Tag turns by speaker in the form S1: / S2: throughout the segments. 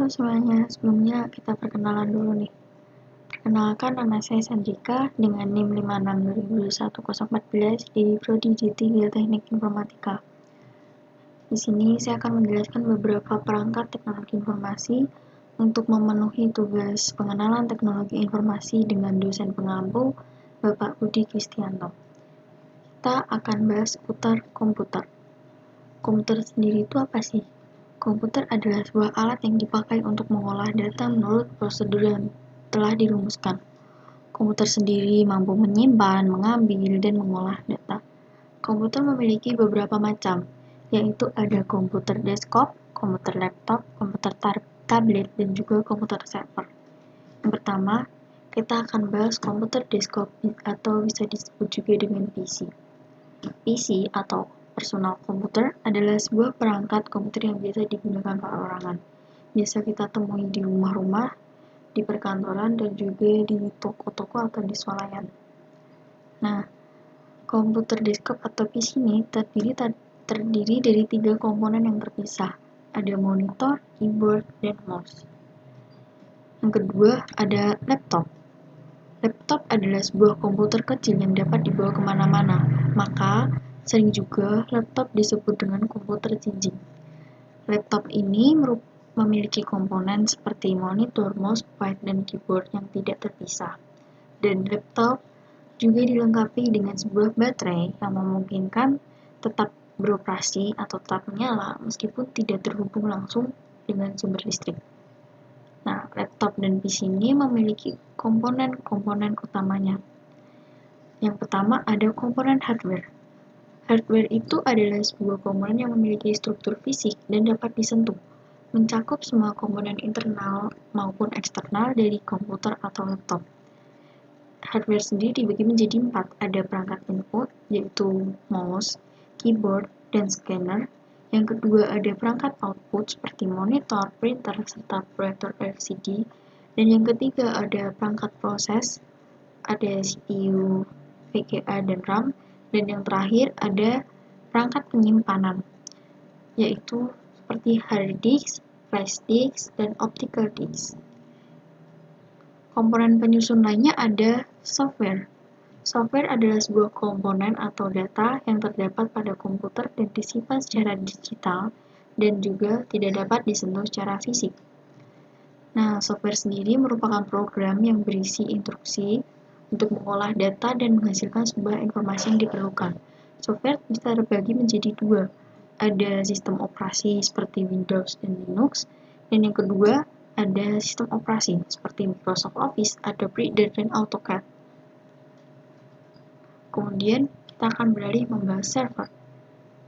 S1: Halo semuanya, sebelumnya kita perkenalan dulu nih. Perkenalkan, nama saya Sandrika dengan NIM 56202114 di Prodi D3 Geoteknik Informatika. Di sini saya akan menjelaskan beberapa perangkat teknologi informasi untuk memenuhi tugas pengenalan teknologi informasi dengan dosen pengampu Bapak Budi Kristianto. Kita akan bahas seputar komputer. Komputer sendiri itu apa sih? Komputer adalah sebuah alat yang dipakai untuk mengolah data menurut prosedur yang telah dirumuskan. Komputer sendiri mampu menyimpan, mengambil, dan mengolah data. Komputer memiliki beberapa macam, yaitu ada komputer desktop, komputer laptop, komputer tablet, dan juga komputer server. Yang pertama, kita akan bahas komputer desktop atau bisa disebut juga dengan PC. PC atau personal computer adalah sebuah perangkat komputer yang biasa digunakan perorangan. Biasa kita temui di rumah-rumah, di perkantoran, dan juga di toko-toko atau di swalayan. Nah, komputer desktop atau PC ini terdiri dari 3 komponen yang terpisah. Ada monitor, keyboard, dan mouse. Yang kedua, ada laptop. Laptop adalah sebuah komputer kecil yang dapat dibawa kemana-mana, maka sering juga laptop disebut dengan komputer jinjing. Laptop ini memiliki komponen seperti monitor, mousepad, dan keyboard yang tidak terpisah. Dan laptop juga dilengkapi dengan sebuah baterai yang memungkinkan tetap beroperasi atau tetap menyala meskipun tidak terhubung langsung dengan sumber listrik. Nah, laptop dan PC ini memiliki komponen-komponen utamanya. Yang pertama ada komponen hardware. Hardware itu adalah sebuah komponen yang memiliki struktur fisik dan dapat disentuh, mencakup semua komponen internal maupun eksternal dari komputer atau laptop. Hardware sendiri dibagi menjadi 4, ada perangkat input, yaitu mouse, keyboard, dan scanner. Yang kedua ada perangkat output seperti monitor, printer, serta proyektor LCD. Dan yang ketiga ada perangkat proses, ada CPU, VGA, dan RAM. Dan yang terakhir ada perangkat penyimpanan, yaitu seperti hard disk, flash disk, dan optical disk. Komponen penyusun lainnya ada software. Software adalah sebuah komponen atau data yang terdapat pada komputer dan disimpan secara digital dan juga tidak dapat disentuh secara fisik. Nah, software sendiri merupakan program yang berisi instruksi untuk mengolah data dan menghasilkan sebuah informasi yang diperlukan. Software bisa terbagi menjadi 2. Ada sistem operasi seperti Windows dan Linux, dan yang kedua ada sistem operasi seperti Microsoft Office, Adobe Reader, dan AutoCAD. Kemudian kita akan beralih membahas server.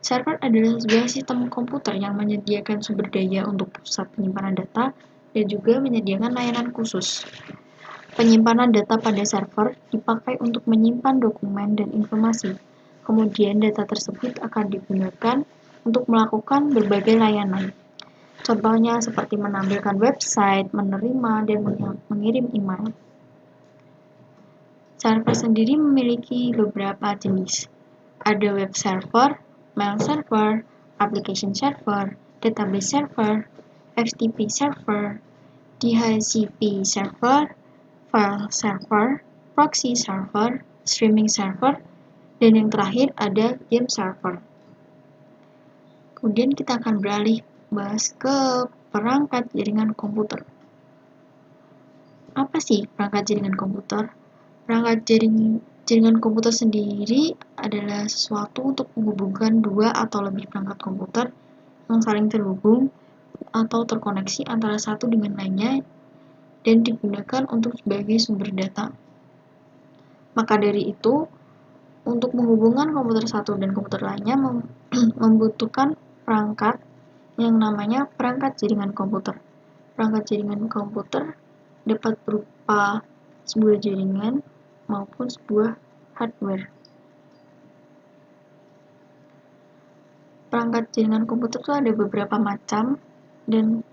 S1: Server adalah sebuah sistem komputer yang menyediakan sumber daya untuk pusat penyimpanan data dan juga menyediakan layanan khusus. Penyimpanan data pada server dipakai untuk menyimpan dokumen dan informasi. Kemudian data tersebut akan digunakan untuk melakukan berbagai layanan. Contohnya seperti menampilkan website, menerima, dan mengirim email. Server sendiri memiliki beberapa jenis. Ada web server, mail server, application server, database server, FTP server, DHCP server, file server, proxy server, streaming server, dan yang terakhir ada game server. Kemudian kita akan beralih bahas ke perangkat jaringan komputer. Apa sih perangkat jaringan komputer? Perangkat jaringan komputer sendiri adalah sesuatu untuk menghubungkan 2 atau lebih perangkat komputer yang saling terhubung atau terkoneksi antara satu dengan lainnya dan digunakan untuk sebagai sumber data. Maka dari itu, untuk menghubungkan komputer satu dan komputer lainnya membutuhkan perangkat yang namanya perangkat jaringan komputer. Perangkat jaringan komputer dapat berupa sebuah jaringan maupun sebuah hardware. Perangkat jaringan komputer itu ada beberapa macam dan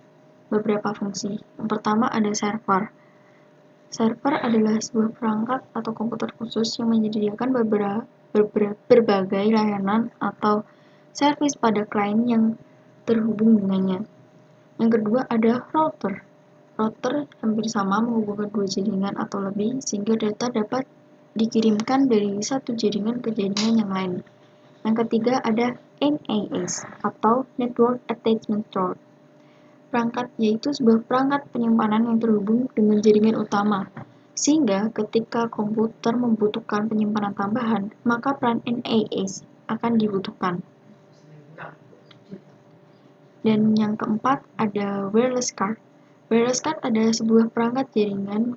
S1: beberapa fungsi. Yang pertama ada server. Server adalah sebuah perangkat atau komputer khusus yang menyediakan berbagai layanan atau servis pada klien yang terhubung dengannya. Yang kedua ada router. Router hampir sama, menghubungkan dua jaringan atau lebih sehingga data dapat dikirimkan dari satu jaringan ke jaringan yang lain. Yang ketiga ada NAS atau Network Attachment Store. Perangkat yaitu sebuah perangkat penyimpanan yang terhubung dengan jaringan utama, sehingga ketika komputer membutuhkan penyimpanan tambahan, maka peran NAS akan dibutuhkan. Dan yang keempat ada wireless card. Wireless card adalah sebuah perangkat jaringan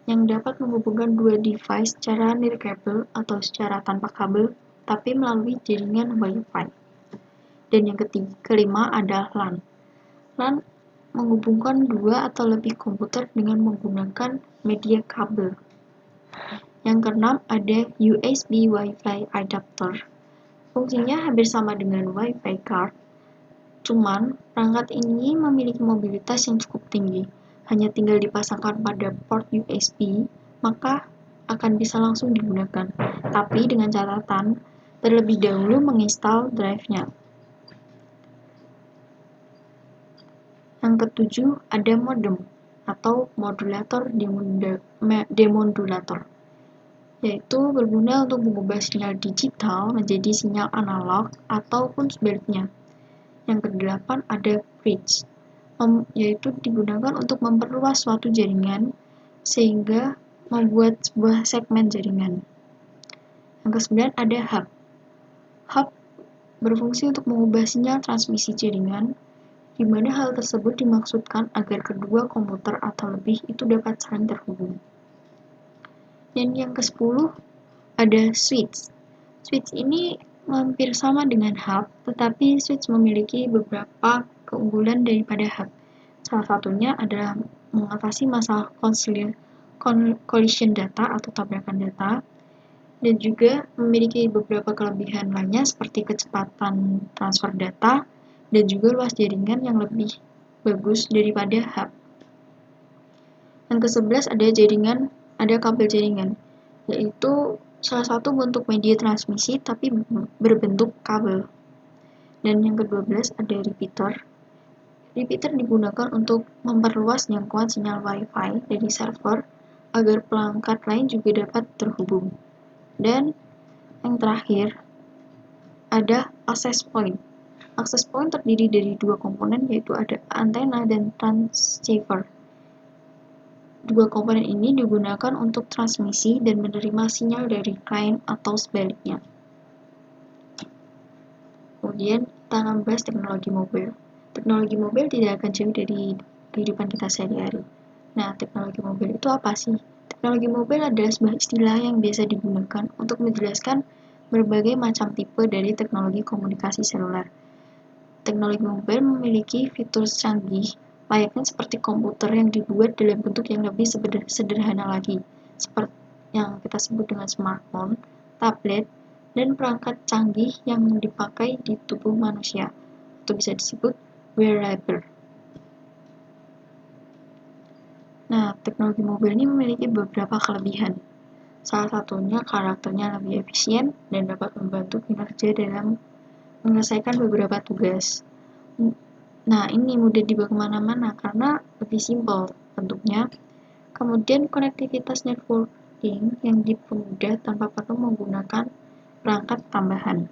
S1: yang dapat menghubungkan dua device secara nirkabel atau secara tanpa kabel, tapi melalui jaringan Wi-Fi. Dan yang kelima ada LAN. LAN menghubungkan dua atau lebih komputer dengan menggunakan media kabel. Yang keenam ada USB Wi-Fi adapter. Fungsinya hampir sama dengan Wi-Fi card, cuman perangkat ini memiliki mobilitas yang cukup tinggi. Hanya tinggal dipasangkan pada port USB, maka akan bisa langsung digunakan. Tapi dengan catatan, terlebih dahulu menginstal drive-nya. Yang ketujuh ada modem atau modulator demodulator, yaitu berguna untuk mengubah sinyal digital menjadi sinyal analog ataupun sebaliknya. Yang kedelapan ada bridge, yaitu digunakan untuk memperluas suatu jaringan sehingga membuat sebuah segmen jaringan. Yang kesembilan ada hub. Hub berfungsi untuk mengubah sinyal transmisi jaringan, di mana hal tersebut dimaksudkan agar kedua komputer atau lebih itu dapat saling terhubung. Dan yang ke-10 ada switch. Switch ini hampir sama dengan hub, tetapi switch memiliki beberapa keunggulan daripada hub. Salah satunya adalah mengatasi masalah collision data atau tabrakan data, dan juga memiliki beberapa kelebihan lainnya seperti kecepatan transfer data dan juga luas jaringan yang lebih bagus daripada hub. Yang ke-11 ada kabel jaringan, yaitu salah satu bentuk media transmisi tapi berbentuk kabel. Dan yang ke-12 ada repeater. Repeater digunakan untuk memperluas jangkauan sinyal Wi-Fi dari server agar perangkat lain juga dapat terhubung. Dan yang terakhir ada access point. Access point terdiri dari dua komponen, yaitu ada antena dan transceiver. Dua komponen ini digunakan untuk transmisi dan menerima sinyal dari klien atau sebaliknya. Kemudian kita akan bahas teknologi mobil. Teknologi mobil tidak akan jauh dari kehidupan kita sehari-hari. Nah, teknologi mobil itu apa sih? Teknologi mobil adalah sebuah istilah yang biasa digunakan untuk menjelaskan berbagai macam tipe dari teknologi komunikasi seluler. Teknologi mobil memiliki fitur canggih, layaknya seperti komputer yang dibuat dalam bentuk yang lebih sederhana lagi, seperti yang kita sebut dengan smartphone, tablet, dan perangkat canggih yang dipakai di tubuh manusia, atau bisa disebut wearable. Nah, teknologi mobil ini memiliki beberapa kelebihan. Salah satunya karakternya lebih efisien dan dapat membantu kinerja dalam menyelesaikan beberapa tugas. Nah, ini mudah dibawa kemana-mana karena lebih simpel bentuknya. Kemudian konektivitas networking yang dipermudah tanpa perlu menggunakan perangkat tambahan.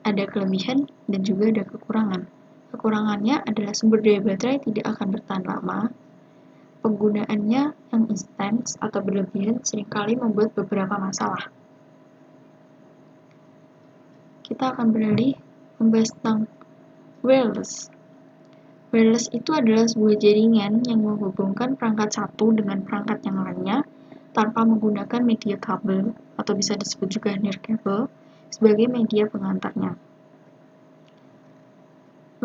S1: Ada kelebihan dan juga ada kekurangan. Kekurangannya adalah sumber daya baterai tidak akan bertahan lama. Penggunaannya yang intens atau berlebihan seringkali membuat beberapa masalah. Kita akan beralih membahas tentang wireless. Wireless itu adalah sebuah jaringan yang menghubungkan perangkat satu dengan perangkat yang lainnya tanpa menggunakan media kabel atau bisa disebut juga nirkabel sebagai media pengantarnya.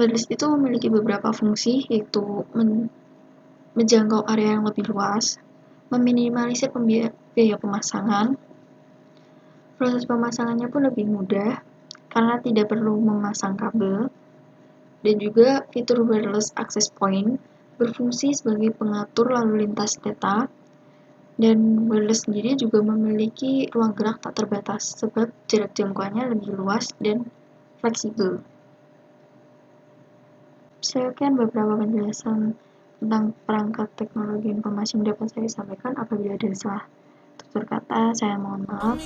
S1: Wireless itu memiliki beberapa fungsi, yaitu menjangkau area yang lebih luas, meminimalisir biaya pemasangan. Proses pemasangannya pun lebih mudah karena tidak perlu memasang kabel, dan juga fitur wireless access point berfungsi sebagai pengatur lalu lintas data, dan wireless sendiri juga memiliki ruang gerak tak terbatas sebab jarak jangkauannya lebih luas dan fleksibel. Sekian beberapa penjelasan tentang perangkat teknologi informasi yang dapat saya sampaikan. Apabila ada salah tutur kata, saya mohon maaf.